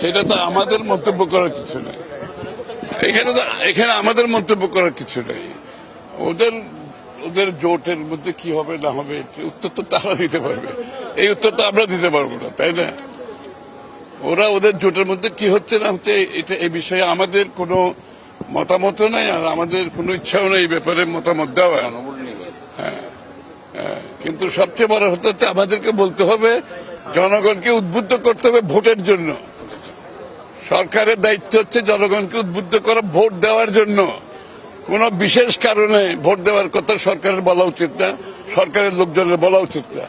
সেটা তো আমাদের মন্তব্য করার কিছু নেই। এখানে আমাদের মন্তব্য করার কিছু নেই। ওদের ওদের জোটের মধ্যে কি হবে না হবে উত্তর তো তারা দিতে পারবে, এই উত্তর তো আমরা দিতে পারবো না, তাই না? ওরা ওদের জোটের মধ্যে কি হচ্ছে না হচ্ছে এটা এই বিষয়ে আমাদের কোনো মতামত নাই, আর আমাদের কোনো ইচ্ছাও নেই এই ব্যাপারে মতামত দেওয়া। কিন্তু সবচেয়ে বড় হতে আমাদেরকে বলতে হবে জনগণকে উদ্বুদ্ধ করতে হবে ভোটের জন্য। সরকারের দায়িত্ব হচ্ছে জনগণকে উদ্বুদ্ধ করা ভোট দেওয়ার জন্য। কোন বিশেষ কারণে ভোট দেওয়ার কথা সরকারের বলা উচিত না, সরকারের লোকজনের বলা উচিত না।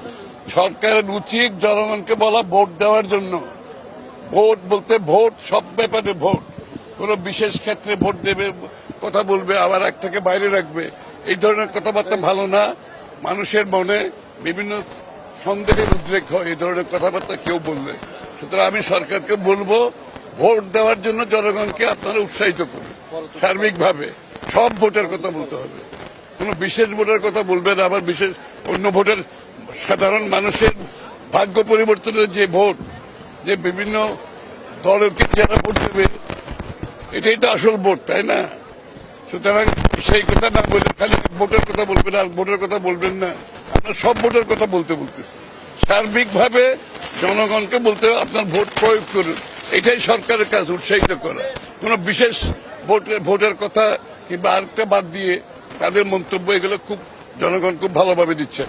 সরকারের উচিত জনগণকে বলা ভোট দেওয়ার জন্য। ভোট বলতে ভোট, সব ব্যাপারে ভোট। কোন বিশেষ ক্ষেত্রে ভোট দেবে কথা বলবে আবার একটাকে বাইরে রাখবে, এই ধরনের কথাবার্তা ভালো না। মানুষের মনে বিভিন্ন সন্দেহের উদ্রেক হয় এই ধরনের কথাবার্তা কেউ বললে। সুতরাং আমি সরকারকে বলবো ভোট দেওয়ার জন্য জনগণকে আপনারা উৎসাহিত করুন। সার্বিকভাবে সব ভোটের কথা বলতে হবে, কোন বিশেষ ভোটের কথা বলবেন আবার বিশেষ অন্য ভোটের। সাধারণ মানুষের ভাগ্য পরিবর্তনের যে ভোট, যে বিভিন্ন দলকে যারা ভোট দেবে, এটাই তো আসল ভোট, তাই না? সুতরাং সেই কথা না বলে খালি ভোটের কথা বলবেন আর ভোটের কথা বলবেন না। আমরা সব ভোটের কথা বলতেছি। সার্বিকভাবে জনগণকে বলতে হবে আপনার ভোট প্রয়োগ করুন, এটাই সরকারের কাজ, উৎসাহিত করা। কোন বিশেষ ভোটের কথা কিংবা আরেকটা বাদ দিয়ে তাদের মন্তব্য, এগুলো খুব জনগণ খুব ভালোভাবে দিচ্ছে।